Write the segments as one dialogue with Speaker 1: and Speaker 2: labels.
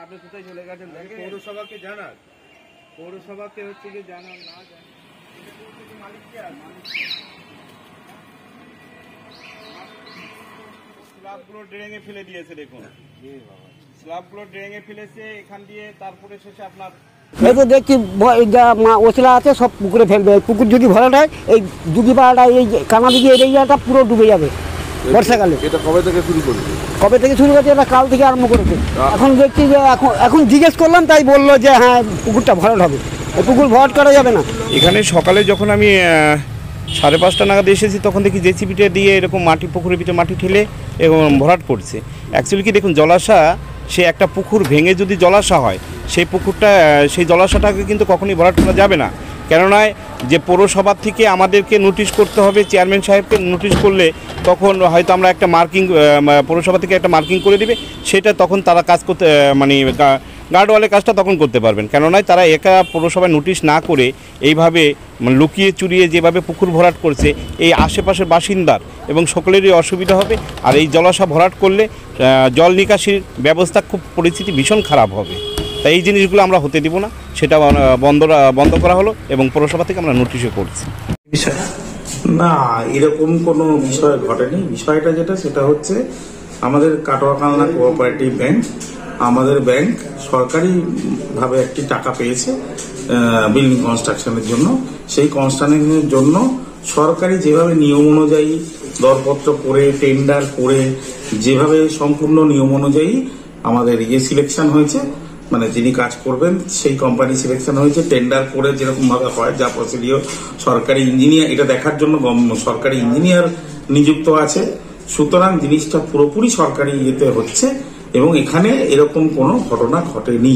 Speaker 1: আপনি কোথায় চলে গেছেন?
Speaker 2: পৌরসভাকে জানান, পৌরসভাকে হচ্ছে কি জানান না জানান মালিককে আর
Speaker 1: স্ল্যাবগুলো ড্রেনে ফেলে দিয়েছে, দেখুন স্ল্যাবগুলো ড্রেনে ফেলেছে এখান দিয়ে, তারপরে শেষে আপনার
Speaker 3: এই তো দেখছি ওসলা আছে সব পুকুরে ফেলবে। পুকুর যদি ভরাট হয় এই দুদিপাড়াটা এই কানাদিকে এরিয়াটা পুরো ডুবে যাবে বর্ষাকালে।
Speaker 4: এটা কবে থেকে শুরু করেছে?
Speaker 3: কবে থেকে শুরু করেছে? এটা কাল থেকে আরম্ভ করেছে। এখন দেখছি যে এখন জিজ্ঞেস করলাম, তাই বললো যে হ্যাঁ পুকুরটা ভরাট হবে। এই পুকুর ভরাট করা যাবে না।
Speaker 1: এখানে সকালে যখন আমি 5:30 নাগাদ এসেছি তখন দেখি জেসিবিটা দিয়ে এরকম মাটি, পুকুরের ভিতরে মাটি ঠেলে এবং ভরাট করছে। অ্যাকচুয়ালি কি দেখুন, জলাশয় সে একটা পুকুর ভেঙে যদি জলাশয় হয়, সেই পুকুরটা সেই জলাশয়টাকে কিন্তু কখনই ভরাট করা যাবে না। কেননা যে পৌরসভা থেকে আমাদেরকে নোটিশ করতে হবে, চেয়ারম্যান সাহেবকে নোটিশ করলে তখন হয়তো আমরা একটা মার্কিং, পৌরসভা থেকে একটা মার্কিং করে দিবে, সেটা তখন তারা কাজ করতে মানে গার্ডওয়ালের কাজটা তখন করতে পারবেন। কেননা তারা একা পৌরসভায় নোটিশ না করে এইভাবে লুকিয়ে চুরিয়ে যেভাবে পুকুর ভরাট করছে, এই আশেপাশের বাসিন্দার এবং সকলেরই অসুবিধা হবে। আর এই জলাশয় ভরাট করলে জল নিকাশির ব্যবস্থা খুব পরিস্থিতি ভীষণ খারাপ হবে। তাই এই জিনিসগুলো আমরা হতে দিব না, সেটা বন্ধ করা হলো এবং পৌরসভা থেকে আমরা নোটিশও করছি।
Speaker 5: না, এরকম কোনো বিষয় ঘটেনি। বিষয়টা যেটা সেটা হচ্ছে আমাদের কাটোয়া কালনা কোঅপারেটিভ ব্যাংক, আমাদের ব্যাংক সরকারিভাবে একটি টাকা পেয়েছে বিল্ডিং কনস্ট্রাকশনের জন্য। সেই কনস্ট্রাকশনের জন্য সরকারি যেভাবে নিয়ম অনুযায়ী দরপত্র করে টেন্ডার করে যেভাবে সম্পূর্ণ নিয়ম অনুযায়ী আমাদের সিলেকশন হয়েছে, মানে যিনি কাজ করবেন সেই কোম্পানি সিলেকশন হয়েছে, টেন্ডার করে যেরকম ভাবে হয় যা প্রসিডিওর, সরকারি ইঞ্জিনিয়ার এটা দেখার জন্য সরকারি ইঞ্জিনিয়ার নিযুক্ত আছে। সুতরাং জিনিসটা পুরোপুরি সরকারি ইয়েতে হচ্ছে এবং এখানে এরকম কোনো ঘটনা ঘটেনি।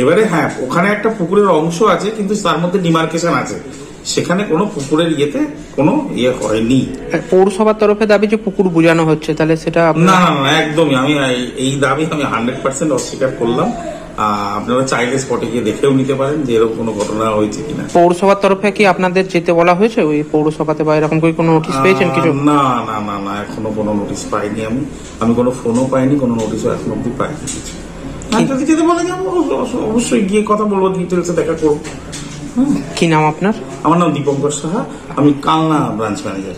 Speaker 5: এবারে হ্যাঁ, ওখানে একটা পুকুরের অংশ আছে কিন্তু তার মধ্যে ডিমার্কেশন আছে, সেখানে কোনো পুকুরের ইয়েতে কোনো ইয়ে হয়নি।
Speaker 6: পৌরসভার তরফে দাবি যে পুকুর বুঝানো হচ্ছে, তাহলে সেটা
Speaker 5: না না একদমই আমি এই দাবি আমি 100% অস্বীকার করলাম। আপনারা চাইলে স্পটে গিয়ে দেখেও নিতে পারেন যে এরকম কোনো ঘটনা হয়েছে কিনা।
Speaker 6: পৌরসভার তরফে কি আপনাদের যেতে বলা হয়েছে ওই পৌরসভাতে, বা এরকম কোনো নোটিশ পেয়েছেন কিছু?
Speaker 5: না না না না এখনো কোনো নোটিশ পাইনি। আমি কোনো ফোনও পাইনি, কোনো নোটিশও এখনো অব্দি পাইনি কিছু। যদি যেতে বলে যাবো অবশ্যই গিয়ে কথা বলবো, ডিটেলসে দেখা করবো।
Speaker 6: কি নাম আপনার?
Speaker 5: আমার নাম দীপঙ্কর সাহা, আমি কালনা ব্রাঞ্চ ম্যানেজার।